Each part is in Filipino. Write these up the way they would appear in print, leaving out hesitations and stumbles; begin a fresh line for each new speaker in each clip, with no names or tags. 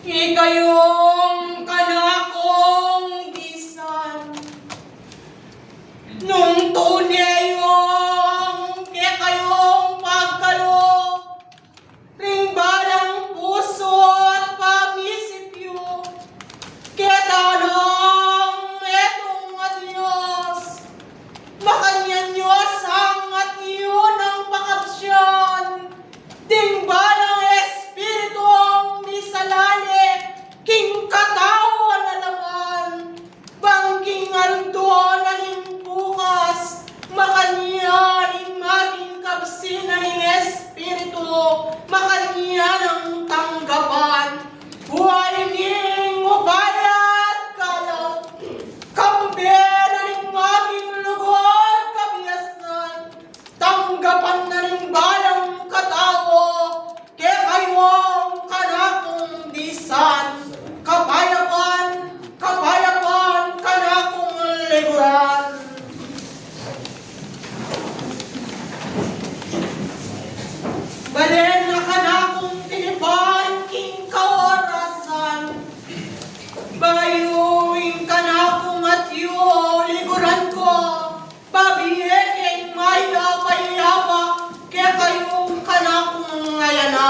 Ikayong kanakong bisan, nung tunayong kayong pagkalo, ring balang puso at pamisipyo, tanong etong adios, makanyan nyo sang at iyon ang pakapsyan, ding balang espiritu ang misalali, king katawan na naman, bangking aldo na ning bukas, makanya ning maging kapsina ning espiritu, makanya ng tanggapan, buhay ning ubayat kalaw, kambe na ning maging lugod kabiyasan, tanggapan na ning balang katao, kaya kayong kanakong bisan, kapayapan kanakong liguran. Balen na kanakong tinipan king kaorasan, bayuing kanakong atyo liguran ko, babiye keng maya payaba, kaya kayong kanakong ayana,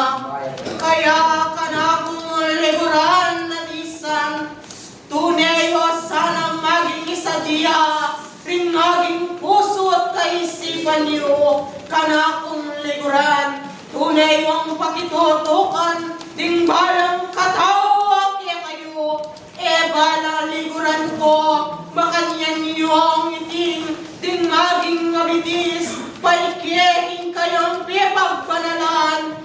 kaya kanakong liguran na bisan, tunay o sanang maging isadya, ring maging puso at kaisipan niyo, kanakong liguran, tunay ang pakitutukan, ding balang katawa kaya kayo, bala liguran ko, makanyan niyo ang iting, ding maging abitis, paikiing kayong pipagpanalan,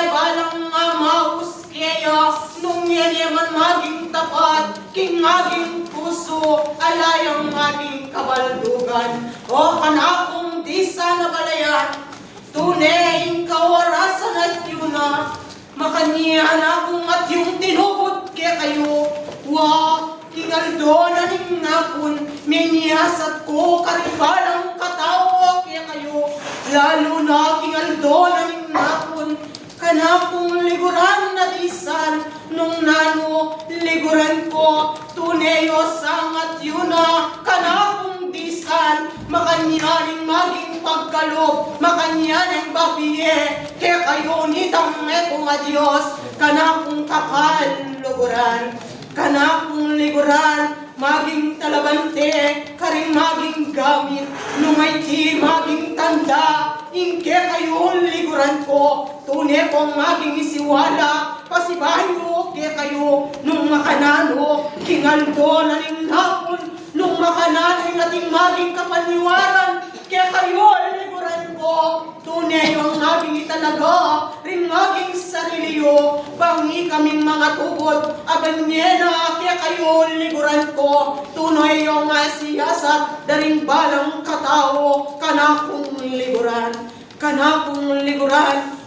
balang amaus kaya, nung yan yaman maging tapat, king maging puso, alayang maging kabaldugan, o kanakong disa na balayan, tunay kawarasan at yun na, makanyan akong at yung tinubod kaya kayo, kingaldo na ning napon, miniyasat ko karibalang katawa kaya kayo, lalo na kingaldo na ning napon, kanakong liguran na disan, nung nano liguran ko, tuneyo sangat yun na, kanakong disan, makanyaning maging pagkalo, makanyaning babiye, kaya kayo nitang etong adios, kanakong kapal luguran, kanakong liguran, maging talabante, karing maging gamit, nung may di maging tanda, ingke kayo liguran ko, tunay kong maging isiwala, pasibayo ke kayo, nung makanano, kingaldo na ning hapon, nung makanano yung ating maging kapaniwaran, kaya kayo italaga, ring maging sariliyo, bangi kaming mga tubod, abanyena, kaya kayo liguran ko, tunay yung siyasat, daring balang katao, kanakong liguran,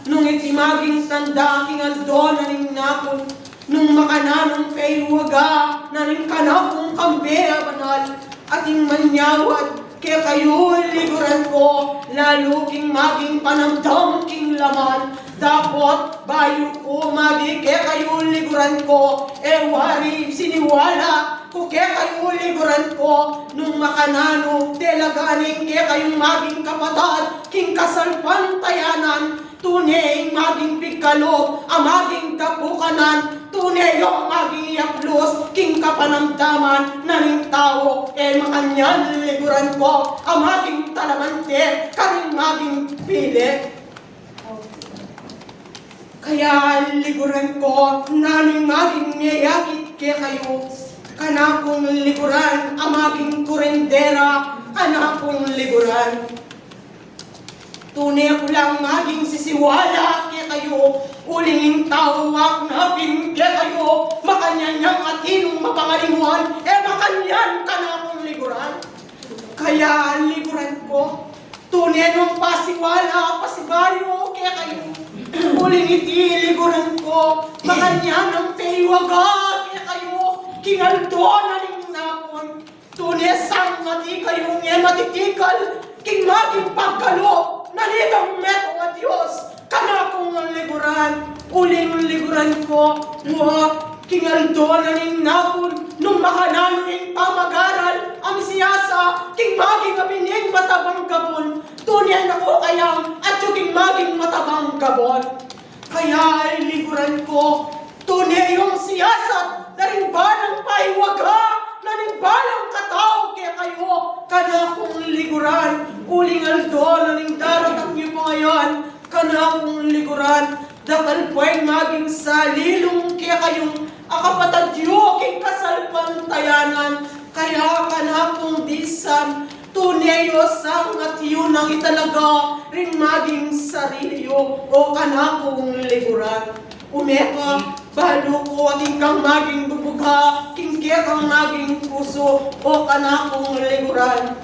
nung itimaging tanda, kingaldo na ring napon, nung makananong paywaga, na rin kanakong kambea banal, ating manyawad, kaya kayo liguran ko, lalo king maging panamdam king laman, dapat bayo ko magi, kaya kayo liguran ko, wari siniwala, ko kaya kayo liguran ko, nung makanano, telaganing kaya kayong maging kapatad, king kasalpantayanan, tunay maging pigkalo, maging kapukanan, tunay yung maging yaplos, king kapanamdaman, naning tao, makanyan liguran ko, maging talamante, karing maging pili. Kaya liguran ko, naning maging niyakit kaya kayo, kanakong liguran, maging kurendera, kanakong liguran. Tunay ko lang maging sisiwala kaya kayo, ulingin tawak na kaya kayo, makanyan niyang atinong mapangalimuan, makanyan ka na akong liguran. Kaya liguran ko, tunay nung pasiwala, pasibayo kaya kayo, ulingiti liguran ko, makanyan ang paywaga kaya kayo, kingaldo na ning napon, tunay sang mati kayong matitikal, king maging pagkalo, naligang meto nga Diyos, kanakong liguran, uling liguran ko, kingaldo na ning napon, nung makanano ning pamagaral, ang siyasa, king maging abining matabang gabon, tunay na ko kayang, at yung king maging matabang gabon. Kaya liguran ko, tunay yung siyasat, na rin balang paiwaga, na rin balang katao kaya kayo, kanakong liguran, uling aldo, na rin darating niyo po ngayon, kanakong liguran, dakal po ay maging salilong kaya kayong akapatadyo king kasalpantayanan, kaya kanakong disan, tuneyo sang at yun ang italaga, rin maging sarilyo, o kanakong liguran. Umeka, balo ko ating kang maging bubugha, king kaya kang maging puso, o kanakong liguran.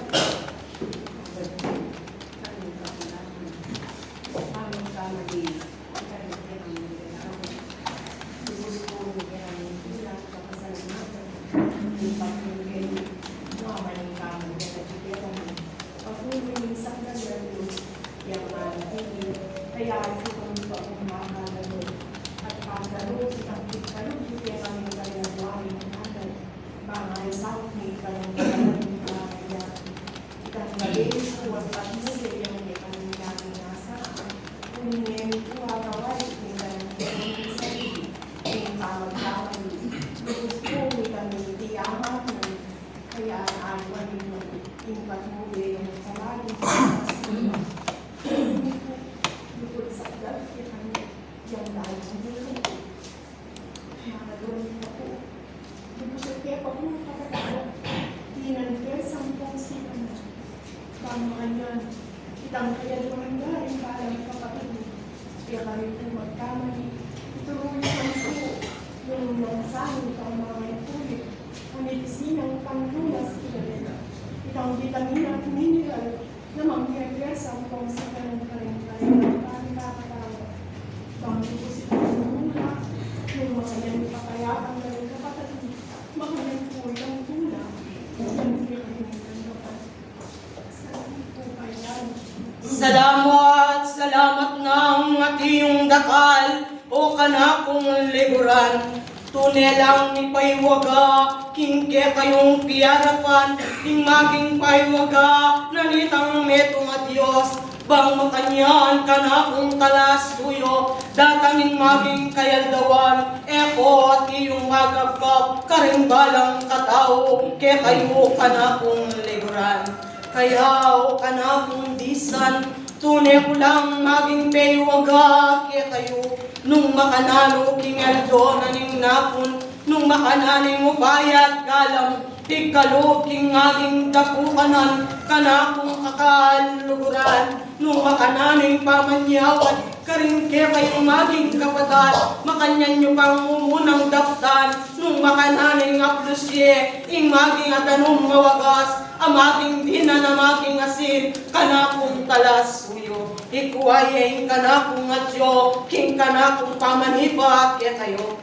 Salamat ng atiyong dakal, o kanakong liguran. Tunay lang ni paywaga, king ke kayong piyarapan, king maging paywaga, nanitang meto nga Diyos, bang makanyan kanakong kalasuyo, datangin maging kayaldawan, eko at iyong magagkap, karing balang katao, ke kayo kanakong liguran. Kaya o kanakong disan, tunay ko lang maging paywaga kaya kayo, nung makanalo king aldo na ning napon, nung makananing upayat galang, tigkalo king aging dapukanan, kanakong kakaluguran, nung makananing pamanyawat, Karing kaya maging kapatid, makanyan nyo pang umunang daptan, nung makananing aplusye, ing maging atanong mawagas, amaging dina na maging asin, kanakong talas suyo. Ikuwaye kanakong atyo, king kanakong pamanipa, kaya kayo.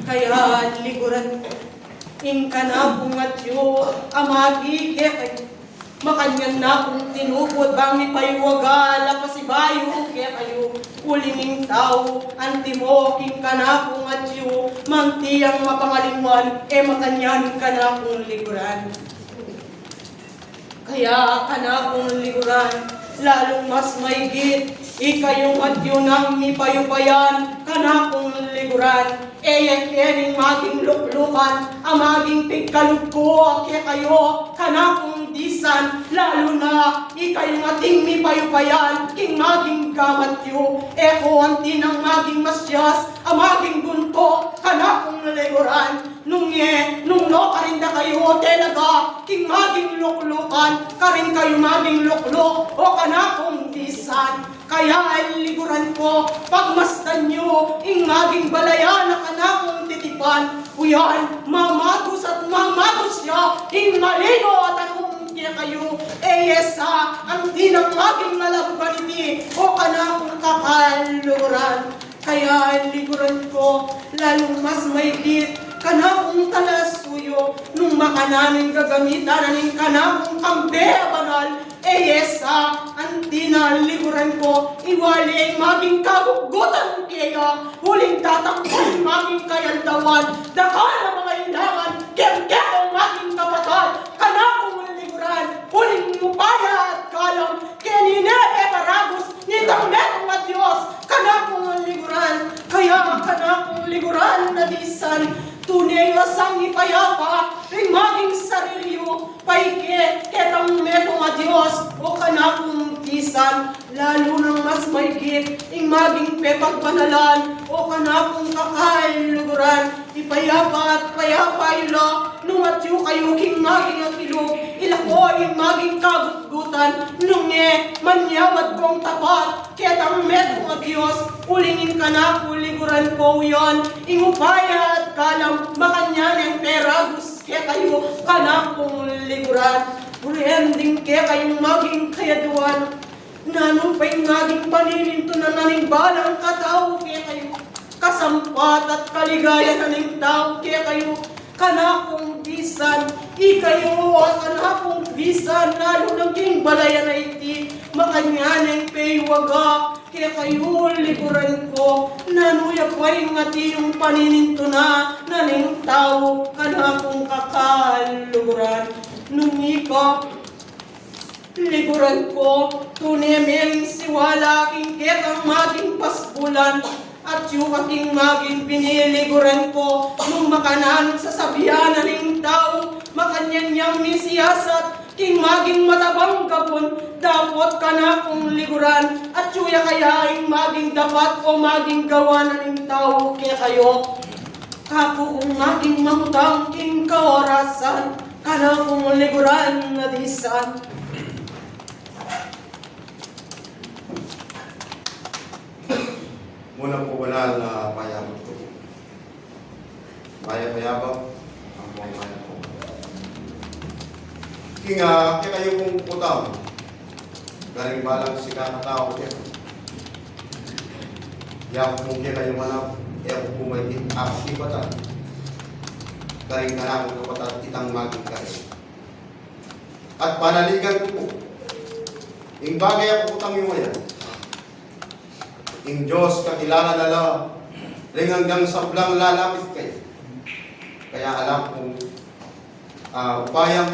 Kaya liguran ko, ing kanakong atyo, amagi kaya kayo. Makanyan na kung tinupod bang ipaywaga, lapasibayo kaya kayo. Ulinging tao, antimo, king kanakong atyo, mangtiyang mapangalinwan, makanyan kanakong liguran. Kaya kanakong liguran, lalong mas maigit, ikayong atyo nang ipayupayan, kanakong liguran. Kening maging luklukan, ang maging pigkalugko, kaya kayo, kanakong disan, lalo na, ikayong ating mipayupayan, king maging gamatyo, eko ang tinang maging masyas, ang maging bunto, kanakong liguran. Nung no, karinda kayo, talaga, king maging luklukan, karin kayo maging luklok, o kanakong disan. Kaya ay liguran ko, pagmasdan nyo, ing maging balayan na kanakong titipan. Uyan, mamagos at mamagos siya, ing malino at anong niya kayo. Yesa, ang tinang maging nalabugan iti, o kanakong kakaluran. Kaya ay liguran ko, lalong mas maigit, kanakong talasuyo, nung makananing gagamitan, aning kanakong kambe banal. Yesa, ang tinaliguran ko, iwaling maging kagugutan kaya, huling tatakbuhin maging kayandawan, dakal na mga ilangan, kiyang maging kapatid, kanakong liguran, huling mupaya at kalam, keninepe paragos, nitang metong at Diyos, kanakong liguran, kaya kanakong liguran na disan, tunay wasang ipayapa, ring maging sarilyo, paike, ketang metong a Diyos, o kanakong tisan, lalo nang mas maigit, ing maging pepagbanalan, o kanakong kakailuguran, ipayapa at payapa ila, nung atyo kayo king maging atilog, ilako ing maging kabutgutan, nung manyawad kong tapat, ketang metong a Diyos, ulingin kanako liguran ko yon, ing upaya at kalam, makanyan ang peragus, kaya kayo kanakong liguran. Urending kaya kayong maging kayaduan, nanong pa'y maging panininto na naning balang katao, kaya kayo kasampat at kaligaya naning tao, kaya kayo kanakong bisan, ikayo at kanakong bisan, lalo naging balaya na iti, makanyaneng paywaga, kaya kayo liguran ko, nanuya pa'y ngati yung panininto na naning tao, kanakong kakaluguran. Nung ika, liguran ko, tunemeng siwala king ketang maging pasbulan, at yung aking maging piniliguran ko, nung makanan sa sabihan ng tao, makanyanyang misiyasat, king maging matabang gabon, dapat ka na kong liguran, at yuya kayaing maging dapat o maging gawa ng tao, kaya kayo, kako kung maging mamutang king kaorasan, kana kong liguran na disan.
Muna po banal na payabot ko. Payabot ang buong maya ko. Kaya kayo kong putang. Garing balang si kakatao kaya. Kaya kung kayo manap, kaya kung pumayit, apsi patan. Garing ka na kung kapatid itang maging kayo. At panaligan ko po. Yung bagay ako putang yung maya. Yung Diyos kakilala na lang, ring hanggang sablang lalapit kayo. Kaya alam kong upayang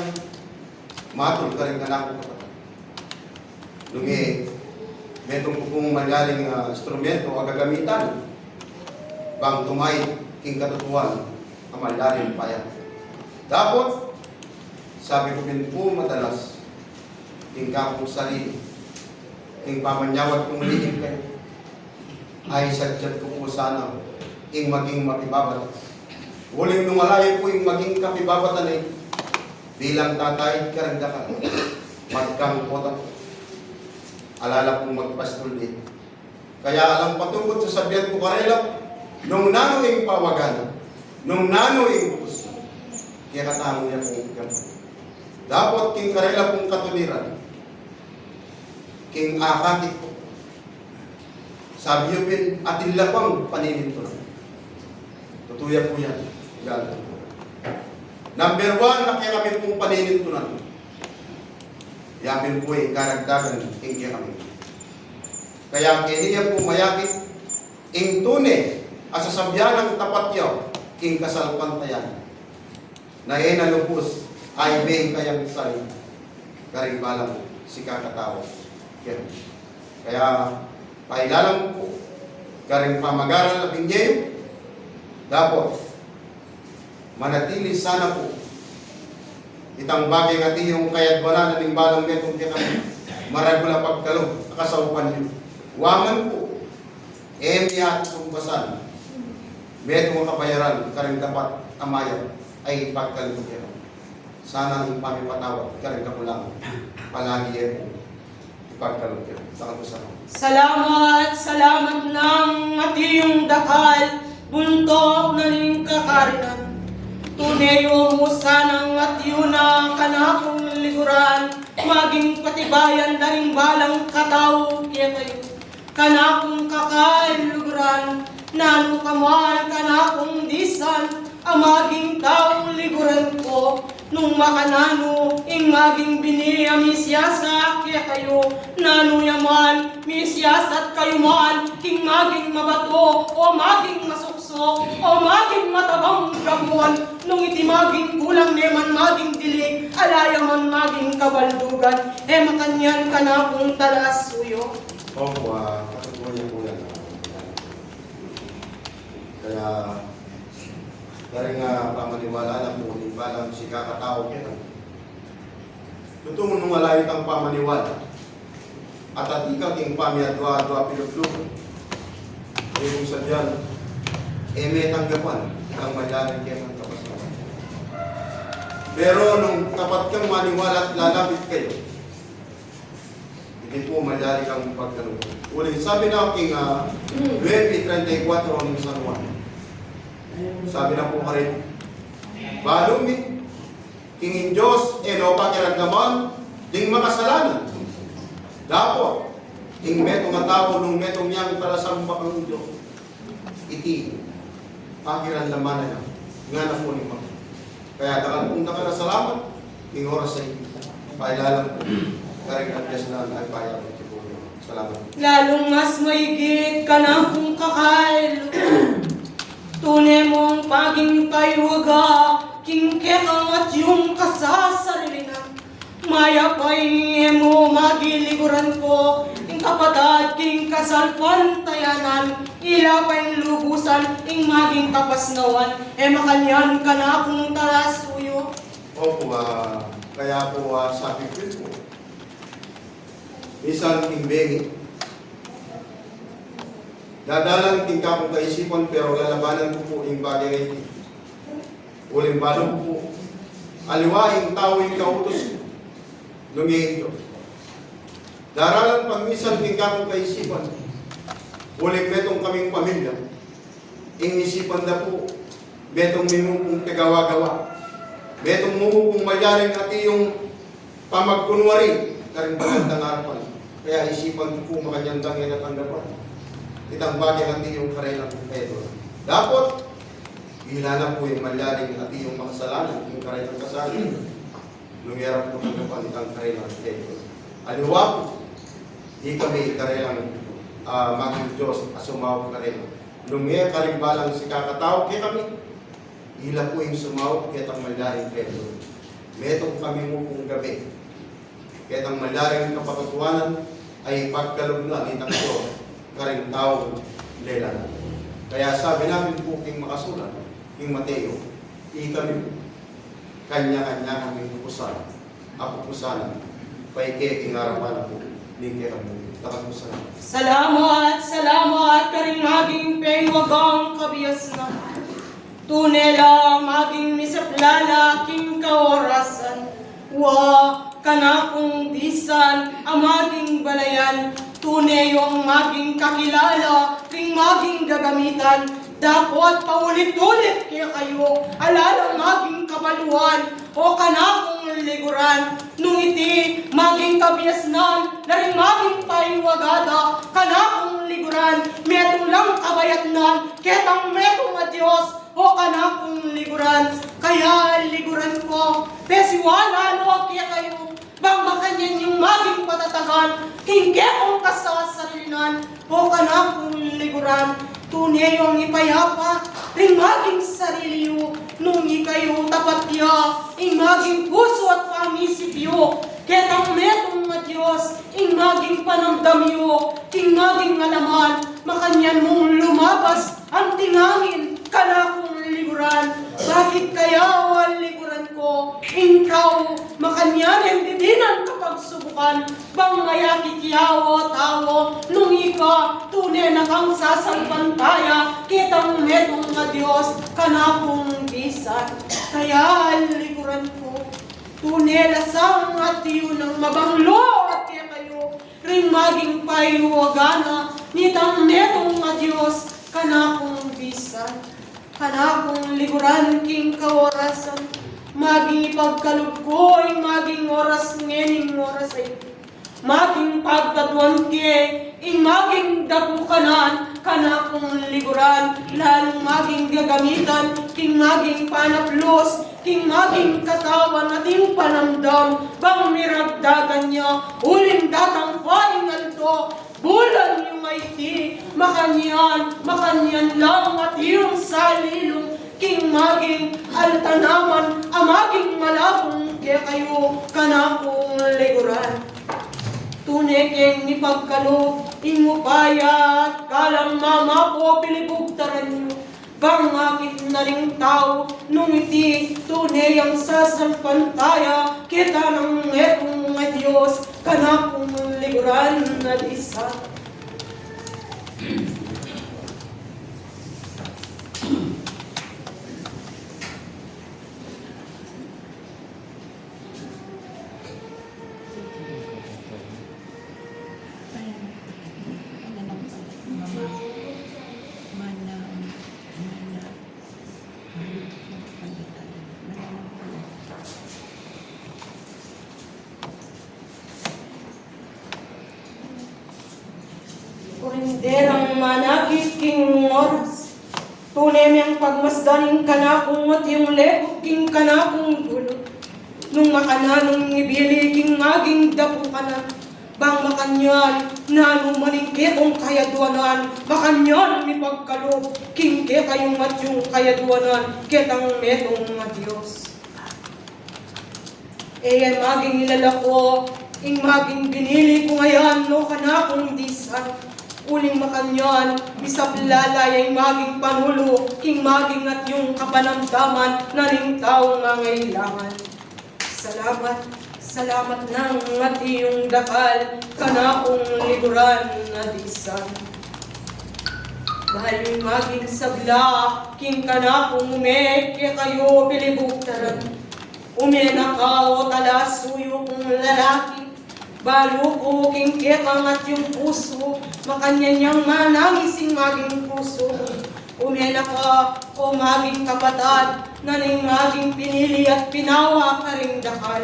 matul ka rin ka na kung kapatid. Lungi, metong ko kong mangyaring instrumento o gagamitan, bang tumay king katutuan, ang malalim payang. Dapat, sabi ko din po madalas, king kapong sarili, king pamanyawat kong lihin kayo, ay sadyat ko po sana ing maging makibabatan. Huling lumalayo po ing maging kapibabatan ay bilang tatay karagdakan, magkang potang alala pong magpastol din, Kaya alang patungkot sa sabihan ko karela, nung nanoing pawagan, nung nanoing puso, kaya katamo niya kong gamit. Dapat king karela kong katuliran, king akakit ko. Sabi niyo pin, atilla pang paninito. Tutuya po yan. Galang po. Number 1, na kaya kami pong paninitunan. Yamin po ay karagdagan king kaya kami. Kaya kiniya po mayakit, ing tune, asasabyan ng tapat yaw, king kasalpantayan. Na nalubos, ay beng kayang sari, karing balang si kakatawa. Kaya, pailalang po, karing pamagaran labing niyo, dapat, manatili sana po, itang bagay nga yung kayadwanan na ng balang metong kaya maragula pagkalog, nakasaupan niyo. Waman po, at sumbasan, metong kabayaran, karing dapat amayan, ay pagkalog kaya. Sana ang pamipatawad, karing kapulang, palagi po, ipagkalog kaya. Saka po sana.
Salamat ng atiyong dakal, buntok na ning kakarinan. Tuneyo mo sanang atiyo na kanakong liguran, maging patibayan na ring balang kataw kaya kayo. Kanakong kakailuguran, nano kaman kanakong disan, ang maging taong liguran ko. Nung makanano, ing maging biniya misyasa kaya kayo. Nano yaman, misyasat kayo man, ing maging mabato, o maging masukso, o maging matabang gabuan. Nung iti maging kulang neman maging dilig, alayaman maging kabaldugan. Makanyan ka na kung talas suyo.
Opo, katutuyan po yan. Kaya, dari nga pamaniwala na po, di ba lang si kakatao kaya. Totoo nung walay kang pamaniwala. At ikaw king pamiyadwa-dwa piluplupo. Kung sa dyan, may tanggapan ang madaling kaya ng kapasaman. Pero nung tapat kang maniwala at lalapit kayo, hindi po madali kang pagtanong. Uling sabi na king 9:34 ng San Juan. Sabi na po ka rin, balumi, kingin Diyos, no pakiragdaman, ding makasalanan. Dapo, ing metong nga tao, nung metong niyang talasamba kang Diyos, iti, pakiragdaman na nga na po ni Mga. Kaya dakal kung dakal na salamat, ing oras ay pailalang po. Karing adres na ay payag. Salamat.
Lalong mas maigit ka na kung kakail. Tunay mong paging kaywaga, kingkekang at yung kasasarilingan. Maya pa'y mo magiliguran ko, ing kapatad, king kasalpantayanan. Ila pa'y lubusan, ing maging kapasnawan. Makanyan ka na kung talasuyo.
Opo, kaya po sabi ko po. Isang timbengi. Dadalang tingka kong kaisipan pero lalabanan ko po yung bagay ngayon. Uling balong po. Aliwaing tao yung kautos. Lumihin Diyos. Daralan pag minsan tingka kong kaisipan. Uling betong kaming pamilya. Ingisipan na po. Betong minupong tagawa-gawa. Betong mumupong mayaring ati yung pamagkunwari. Karing magandang harapan. Kaya isipan ko makanyandang yan at anggapan. Itang bagay natin yung karelang ito. Dapat, ilan po yung malyaring at yung makasalanan, yung karelang kasalanan. Lungyarap po ang kapan itang karelang ito. Aliwa po, di kami karelang maging Diyos, asumawag karelang. Lungyar karimbalang si kakatao, kaya kami, ila po yung sumawag, kaya itang malyaring ito. Metong kami mo pong gabi. Kaya itang malyaring kapatutuanan, ay pagkalugla itang Diyos. Karing tao lelan. Kaya sabi namin po king makasulat, king Mateo, kami kanya-kanya kami pupusan, apupusan, paike king harapan po, ning kami, takapusan.
Salamat, karing maging pengwagang kabias na. Tunela maging misaplala king kaorasan. Wa kanakong disan, ang maging balayan, tunay yung maging kakilala, ring maging gagamitan, dapat paulit-ulit kaya kayo, alalang maging kabaluan, o kanakong liguran, nung iti maging kabiasnan, na rin maging paiwagada, kanakong liguran, metong lang kabayatnan, ketang metong a Diyos, o kanakong liguran, kaya liguran ko, pesiwala no kaya kayo, bang makanyan yung maging patatagan, kingketong kasasarinan, o kanakong liguran, tunay yung ipayapa, ring maging sariliyo, nung ikayo tapatya, ing maging puso at pangisipyo, ketang metong na Diyos, ing maging panamdamyo, ing maging alaman, makanyan mong lumabas, ang tingangin, kanakong liguran, bakit kaya wal liguran ko, ikaw, makanyan, embibinan kapag subukan, bang mayakit yawo tawo, nung ika, tunay na kang sasampantaya, kitang metong na Diyos, kanakong bisan, kaya liguran ko, tunay lasang at tiyo ng mabanglo at kaya kayo, ring maging paiwagana, nitang metong na Diyos, kanakong bisan, kanakong liguran king kaorasan, maging ipagkalog ko ay maging oras ngening oras ay maging pagkatuan ke ing maging dapukanan kanakong liguran lalong maging gagamitan king maging panaplos king maging katawan at ing panamdam bang miragdagan niya uling datang paing alto bulan yung IT makanyan lang at yung salilong king maging altanaman, amaging malabong kaya kayo kanakong liguran. Tunay keng ipagkalog, ingupaya at kalang mama po pilibugtaran nyo. Bang akit na ring tao, nung iti tunay ang sasampantaya, kita ng etong mga Diyos, kanakong liguran na isa. Kurinderang manakit king oras, tunay miyang pagmasdaning kanakong at yung lekot king kanakong dulo. Nung makananong ibili king maging dapukanan, bang makanyan na numaningketong kayaduanan, makanyan mi pagkalog, king ke kayong at yung kayaduanan, ketang metong nga Diyos. Maging ilalako, ing maging binili ko ngayon, no kanakong disan, uling makanyan, bisap lalay ay maging panulo, king maging at yung kapanamdaman na ring tao nga ngailangan. Salamat ng at iyong dakal, kanakong liguran na disan. Dahil maging sabla, king kanakong umeke kayo pilibugtaran. Umenakaw talasuyo kong lalaki, balo ko king ketang at yung puso, makanyanyang manangising maging puso. Umena ka o maging kapatad, naning maging pinili at pinawa ka ring dakal.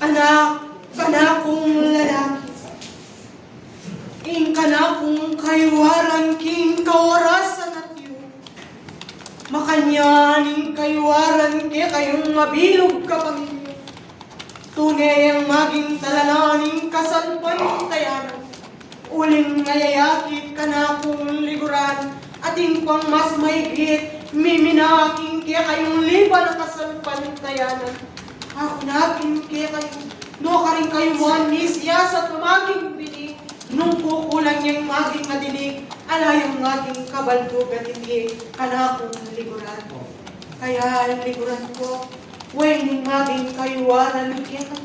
Anak, kanakong lalaki, ing kanakong kaywaran king kaorasan at iyo. Makanyaning kaywaran ke kayong mabilog kapamilyo. Tunay ang maging talananing kasalpantayanan. Uling ngayayakit kanakong liguran, ating pang mas mahigit, miminaking ke kayong lipa na kasalpantayanan. Ako nakin kaya kayo, no ka rin kayo muhan ni siya sa ulang yung maging madilig, alayang maging kabaldugan hindi, kanakong liguran. Kaya liguran ko, when maging kayuwaran kita,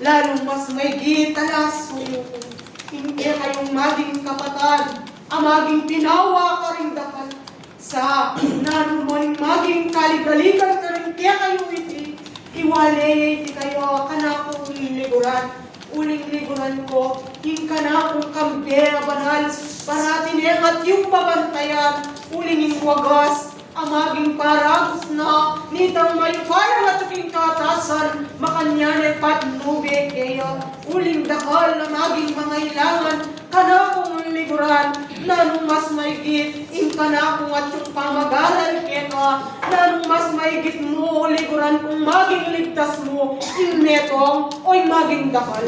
lalong mas may gitalas suyo ko. Hindi kayong maging kapatad, ang maging pinawa ka rin dapat. Sa nanuman maging kaligaligan ka rin kaya kayo iti, iwalay iti kayo kanakong liguran. Uling liguran ko, yung kanakong kambera banal, para tinengat yung pabantayan, uling yung wagas, ang maging paragos na, nitang may parang at aking katasan, makanyan patnube kayo, uling dakal na maging mga ilangan, kanakong liguran, nanong mas maigit, in kanakong at yung pamagalan keka, nanong mas maigit mo, liguran kung maging ligtas mo, in metong, o'y maging dakal.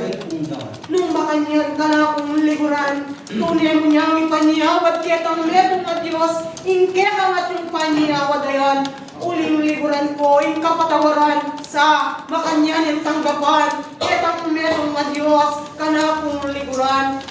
Nung makanyan kanakong liguran, tunay mo niyang ipanyawad ketang metong at Diyos, in kekang at yung panyawad ayan, uling liguran ko, in kapatawaran, sa makanyan yung tanggapan, ketang metong at Diyos, kanakong liguran,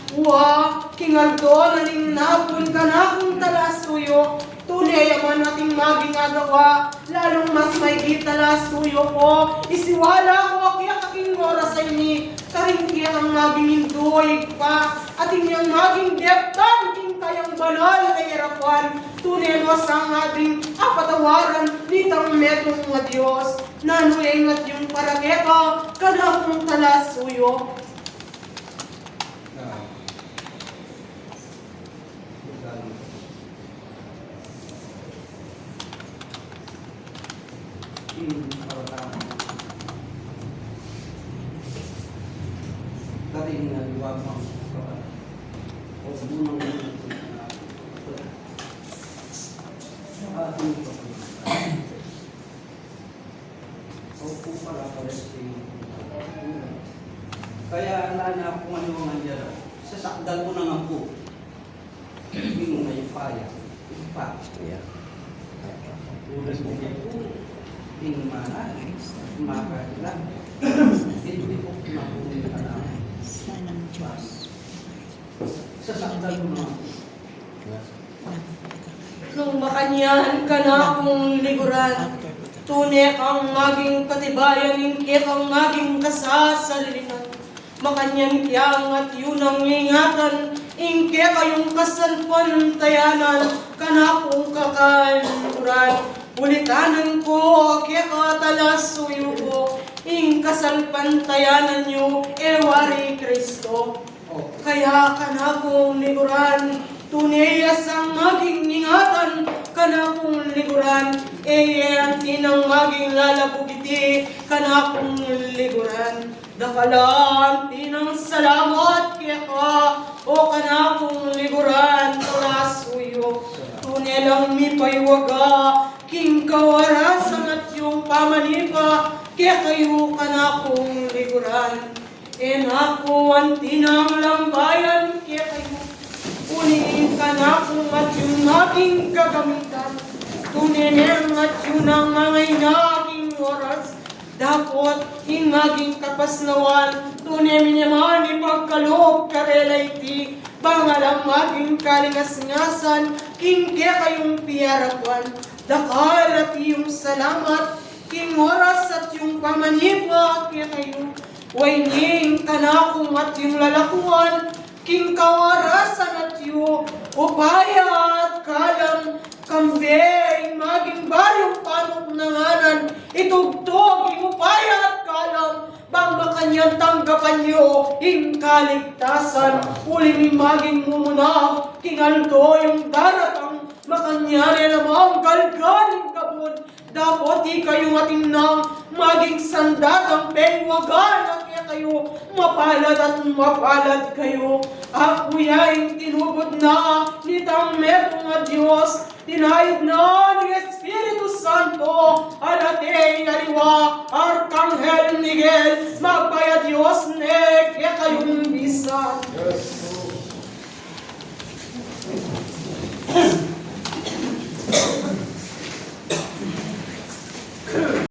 kingaldo na ning napon kanakong talas tuyo, tunay yaman ating maging agawa, lalong mas may talas tuyo ko, isiwala ko kaya kaking oras ay ni, karingkiyang ang maging induoy pa, ating yung maging deptan, king kayang banal na irapan, tunay mo sa ating apatawaran, nitang metong nga Diyos, nanueng at yung parageka, kanakong talas tuyo.
Dating naliwag mo o bunang ating o kung pala palesting kaya alala kung ano nga dyan sasakdal ko na nga po hindi mo na yung paya ipa ulas mo hindi mana makakila hindi po kumakunin ka na
Sanang Diyos.
sasakdal mo na
Nung makanyan ka na akong liguran, tunay ang maging katibayan, hindi kang maging kasasalinan. Makanyan kiyang at yun ang ingatan, ingke kayong kasalpantayanan, kanakong kakaliguran. Ulitanan ko, kaya katalas suyo ko, ing kasalpantayanan nyo, ewari Kristo. Kaya kanakong liguran, tunay ang maging ingatan, kanakong liguran, ang tinang maging lalabugiti, kanakong liguran. Dakalan, tinang salamat kaya ka, o kanakong liguran, talas suyo. Tunay lang mi paywaga, king kawarasan at yung pamanipa, kaya kayo kanakong liguran. Ako ang tinang lambayan, kaya kayo uliin kanakong at yung aking kagamitan. Tuneneng at yun ang mga inaking oras, dapat in maging kapasnawan, tunay minyaman ipagkaloob karelayti, bangalang maging kalingas-ngasan, king kaya kayong piyarapan, dakal at iyong salamat, king oras at yung pamanipa, kaya kayo, waining kanakong at yung lalakuan, king kawarasan at yung upaya at kalang, kambing, maging bayong panok na nganan, itugtog, imupaya at kalam, bang makanyang tanggapan nyo, ing kaligtasan, uling maging mumuna, kingaldo yung daratang, makanyari namang galgaling kabun, dapat di kayo matinang, maging sandatang pengwagan, kaya kayo, mapalad at mapalad kayo, ako yaing tinubod na, nitang merong nga Diyos, tinayod na ni Espiritu Santo, alateng aliwa, Arkanghel Miguel, magpaya Diyos ne, kaya kayong bisan.
Yes.